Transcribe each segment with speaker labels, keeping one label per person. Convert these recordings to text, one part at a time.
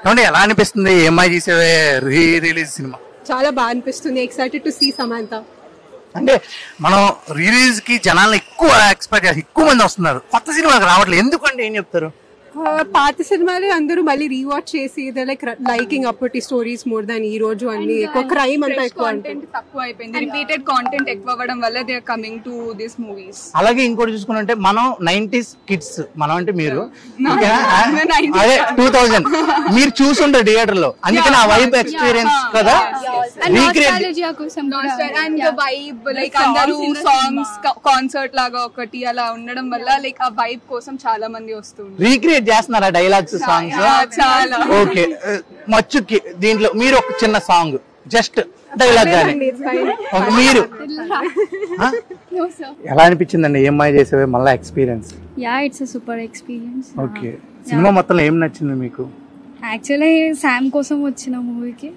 Speaker 1: ఏమంటే ఎలా అనిపిస్తుంది ఏమై చేసేవే రీ రిలీజ్ సినిమా?
Speaker 2: చాలా బాగా అనిపిస్తుంది. Excited to see Samantha.
Speaker 1: అంటే మనం రిలీజ్ కి జనాలు ఎక్కువ ఎక్స్పెక్ట్ చేసి ఎక్కువ మంది వస్తున్నారు, కొత్త సినిమాకి రావట్లేదు, ఎందుకంటే ఏం చెప్తారు?
Speaker 2: పాత సినిమాలే అందరూ మళ్ళీ రీవాచ్ చేసి లైకింగ్ అప్పటి స్టోరీస్ మోర్ దాన్ ఈ రోజు అన్ని ఎక్కువ క్రైమ్ అంతా ఎక్కువ
Speaker 3: తక్కువ అయిపోయింది. రిపీటెడ్ కాంటెంట్ ఎక్కువ అవ్వడం వల్ల they are coming to this movies.
Speaker 1: అలాగే ఇంకోటి చూసుకుంటే మనం 90s కిడ్స్, మనం అంటే మీరు అదే 2000 మీరు చూసుంటారు థియేటర్ లో, అందుకని ఆ వైబ్ ఎక్స్పీరియన్స్ కదా
Speaker 3: వైబ్ లైక్ అందరూ సాంగ్స్ కాన్సర్ట్ లాగా ఒకటి అలా ఉండడం వల్ల లైక్ ఆ వైబ్ కోసం చాలా మంది వస్తుంది.
Speaker 1: రీక్రియేట్ చేస్తున్నారా డైలాగ్స్, సాంగ్స్?
Speaker 3: చాలా.
Speaker 1: ఓకే, మచ్చుకి దీంట్లో మీరు ఒక చిన్న సాంగ్ జస్ట్ డైలాగ్ కానీ మీరు ఎలా అనిపించిందండి ఏమై చేసేవే మళ్ళీ experience?
Speaker 4: Yeah, it's a super experience.
Speaker 1: Okay, cinema మొత్తంలో ఏం నచ్చింది మీకు?
Speaker 4: యాక్చువల్లీ శామ్ కోసం వచ్చిన మూవీకి.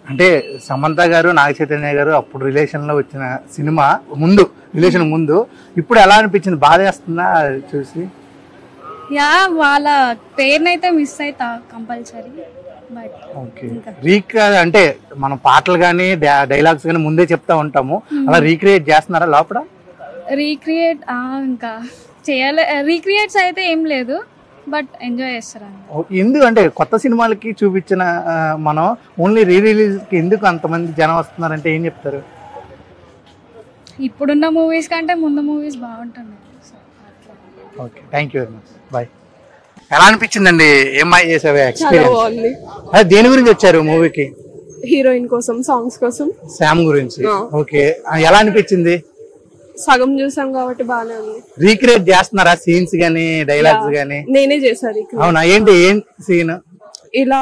Speaker 1: అంటే సమంత గారు నాగ చైతన్య గారు అప్పుడు రిలేషన్ లో వచ్చిన సినిమా ముందు, రిలేషన్ ముందు, ఇప్పుడు ఎలా అనిపించింది? బాధేస్తుందా చూసి?
Speaker 4: యా, వాళ్ళ పేరునైతే మిస్ అవుతా కంపల్సరీ. బట్
Speaker 1: ఓకే, అంటే మనం పాటలు కానీ డైలాగ్స్ కానీ ముందే చెప్తా ఉంటాము, అలా రీక్రియేట్ చేస్తున్నారా లోపల?
Speaker 4: రీక్రియేట్ ఇంకా చేయాలి. రీక్రియేట్స్ అయితే ఏం లేదు, బట్ ఎంజాయ్ చేస్తారు.
Speaker 1: ఎందుకంటే కొత్త సినిమాలకి చూపించిన మనం ఓన్లీ రీ రిలీజ్ కి ఎందుకు అంతమంది జనం వస్తున్నారంటే ఏం చెప్తారు?
Speaker 4: ఇప్పుడున్న మూవీస్ కంటే ముందు మూవీస్ బాగుంటుంది.
Speaker 1: Okay, thank you very much, bye. ఎలా అనిపించిందండి ఏమై చేసేవే ఎక్స్పీరియన్స్? అదే దేని గురించి వచ్చారు మూవీకి?
Speaker 2: హీరోయిన్ కోసం, సాంగ్స్ కోసం.
Speaker 1: శామ్ గురించి. ఓకే, ఎలా అనిపించింది?
Speaker 2: సగం చూసాం కాబట్టి బాగానే ఉంది.
Speaker 1: రీక్రియేట్ చేస్తున్నారా సీన్స్ గానీ డైలాగ్స్ గానీ?
Speaker 2: నేనే చేశాను.
Speaker 1: అవునా, ఏంటి ఏం సీన్?
Speaker 2: ఇలా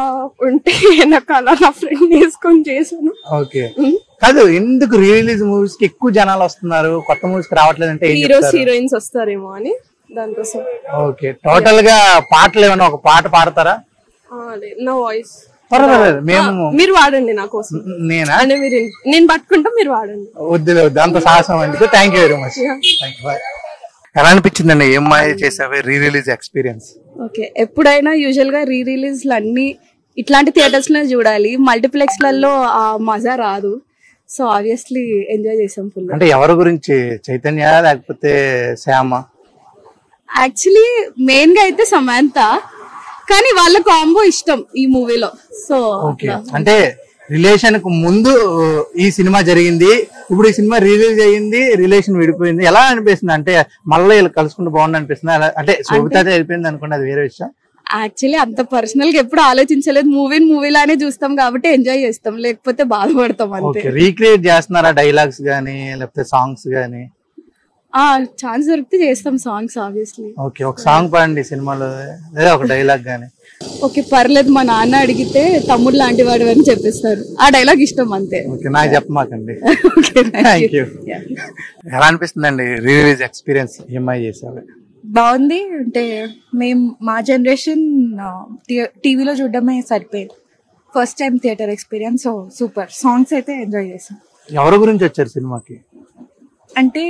Speaker 2: ఉంటే వెనకాల నా ఫ్రెండ్ వేసుకొని చేశాను.
Speaker 1: ఓకే, కాదు ఎందుకు రీ రిలీజ్ మూవీస్ కి ఎక్కువ జనాలు వస్తున్నారు, కొత్త మూవీస్ కి రావట్లేదు అంటే?
Speaker 2: హీరోస్ హీరోయిన్స్ వస్తారేమో అని దానికోసం.
Speaker 1: ఓకే, టోటల్ గా పాటలు ఏమైనా ఒక పాట పాడతారా?
Speaker 2: నా వాయిస్
Speaker 1: పర్వాలేదు, మేము
Speaker 2: మీరు వాడండి నా కోసం.
Speaker 1: నేనా?
Speaker 2: నేను పట్టుకుంటా, మీరు వాడండి.
Speaker 1: వద్దులే వద్దు, అంత సాహసం ఎందుకు. Thank you very much. ఎలా అనిపించిందండి ఏమై చేసావే రీ రిలీజ్ ఎక్స్పీరియన్స్?
Speaker 5: ఓకే, ఎప్పుడైనా యూజువల్ గా రీ రిలీజ్ అన్ని ఇట్లాంటి థియేటర్స్ లో చూడాలి, మల్టీప్లెక్స్ లలో ఆ మజా రాదు. సో ఆబ్వియస్లీ ఎంజాయ్ చేసాం ఫుల్.
Speaker 1: అంటే ఎవరి గురించి, చైతన్య లేకపోతే శ్యామ?
Speaker 5: యాక్చువల్లీ మెయిన్ గా అయితే సమంత, కానీ వాళ్ళ కాంబో ఇష్టం ఈ మూవీలో. సో
Speaker 1: ఓకే, అంటే రిలేషన్ కు ముందు ఈ సినిమా జరిగింది, ఇప్పుడు ఈ సినిమా రిలీజ్ అయ్యింది, రిలేషన్ విడిపోయింది, ఎలా అనిపిస్తుంది? అంటే మళ్ళీ ఇలా కలుసుకుంటూ బాగుంది అనిపిస్తుంది? అంటే శోభితాతో అయిపోయింది అనుకోండి, అది వేరే విషయం.
Speaker 5: యాక్చువల్లీ అంత పర్సనల్ గా ఎప్పుడు ఆలోచించలేదు. మూవీలానే చూస్తాం కాబట్టి ఎంజాయ్ చేస్తాం, లేకపోతే బాధపడతాం అంతే.
Speaker 1: రీక్రియేట్ చేస్తున్నారా డైలాగ్స్ గానీ లేకపోతే సాంగ్స్ గానీ?
Speaker 5: ఛాన్స్ దొరికితే చేస్తాం సాంగ్స్ ఆబ్వియస్లీ.
Speaker 1: ఓకే, ఒక సాంగ్ పాడండి సినిమాలో, లేదా ఒక డైలాగ్ గానీ.
Speaker 5: ఓకే, పర్లేదు, మా నాన్న అడిగితే తమ్ముడు లాంటి వాడు అని చెప్పిస్తారు. ఆ డైలాగ్ ఇష్టం అంతే.
Speaker 1: ఓకే, నాకు చెప్పమాకండి. Thank you. ఎలా అనిపిస్తుందండి రీ రిలీజ్ ఎక్స్పీరియన్స్ ఏమై చేసావే?
Speaker 6: బాగుంది. అంటే మేము మా జనరేషన్ టీవీలో చూడడమే సరిపోయింది, first time theatre experience. So super. Songs అయితే ఎంజాయ్ చేసాం.
Speaker 1: ఎవరి గురించి వచ్చారు సినిమాకి?
Speaker 6: అంటే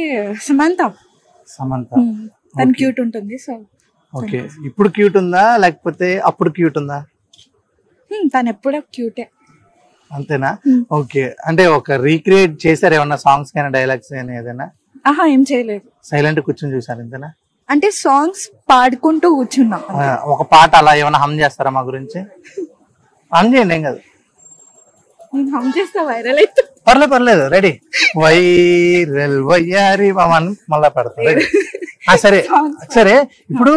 Speaker 6: సమంత తను క్యూట్ ఉంటుంది. సో
Speaker 1: ఓకే, ఇప్పుడు క్యూట్ ఉందా లేకపోతే అప్పుడు క్యూట్ ఉందా?
Speaker 6: తను ఎప్పుడూ క్యూటే.
Speaker 1: అంతేనా? ఓకే, అంటే ఒక రీక్రియేట్ చేశారు ఏమన్నా సాంగ్స్ కానీ డైలాగ్స్ కానీ ఏదైనా?
Speaker 6: ఏం చేయలేదు,
Speaker 1: సైలెంట్ కూర్చొని చూసారు అంతేనా?
Speaker 6: అంటే సాంగ్స్ పాడుకుంటూ కూర్చున్నాం.
Speaker 1: ఒక పాట అలా ఏమైనా హమ్ చేస్తారా మా గురించి? హమ్ చేయండి, ఏం కాదు.
Speaker 6: నేను హమ్ చేస్తా, వైరల్ అయితే.
Speaker 1: పర్లేదు, రెడీ. వైరల్ వయ్యారి మళ్ళా పెడతా, రెడీ. సరే సరే, ఇప్పుడు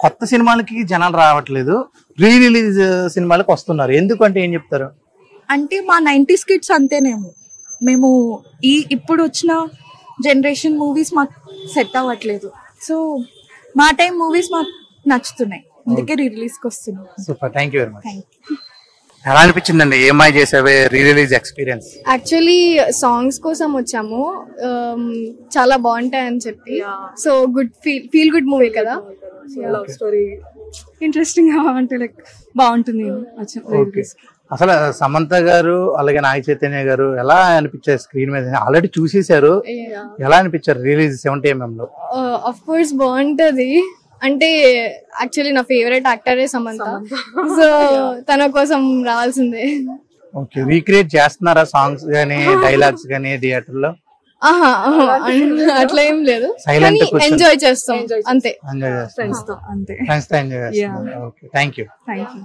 Speaker 1: కొత్త సినిమాలకి జనాలు రావట్లేదు, రీ రిలీజ్ సినిమాలకు వస్తున్నారు, ఎందుకంటే ఏం చెప్తారు?
Speaker 6: అంటే మా 90s కిడ్స్ అంతేనేమో, మేము ఇప్పుడు వచ్చిన జనరేషన్ మూవీస్ మాకు సెట్ అవ్వట్లేదు. సో మా టైం మూవీస్ మాకు నచ్చుతున్నాయి, అందుకే రీ రిలీజ్ కి వస్తున్నాం.
Speaker 1: Super, thank you very much. ఎలా అనిపించిందండి ఏమై చేసావే rerelease experience?
Speaker 7: Actually songs కోసం వచ్చాము, చాలా బాగుంటాయని చెప్పి. So good feel good movie కదా,
Speaker 2: లవ్ స్టోరీ ఇంట్రెస్టింగ్ అంటే లైక్ బాగుంటుంది.
Speaker 1: అసలు సమంత గారు అలాగే నాగ చైతన్య గారు ఎలా అనిపించారు స్క్రీన్ మీద? ఆల్రెడీ చూసేసారు, ఎలా అనిపించారు రిలీజ్ 70mm లో?
Speaker 7: ఆఫ్ కోర్స్ బాగుంటది. అంటే యాక్చువల్లీ నా ఫేవరెట్ యాక్టరే సమంత, సో తన కోసం రావాల్సిందే.
Speaker 1: ఓకే, రీక్రియేట్ చేస్తున్నారా సాంగ్స్ గానీ డైలాగ్స్ గానీ థియేటర్ లో?
Speaker 7: అట్లా ఏం లేదు,
Speaker 1: Silent కూర్చొని-
Speaker 7: ఎంజాయ్ చేస్తాం అంతే.
Speaker 1: ఎంజాయ్ చేస్తున్నారు?
Speaker 6: అంతే.
Speaker 1: ఫ్రెండ్స్ తో ఎంజాయ్ చేస్తున్నారు. Okay, thank you.
Speaker 6: Thank you.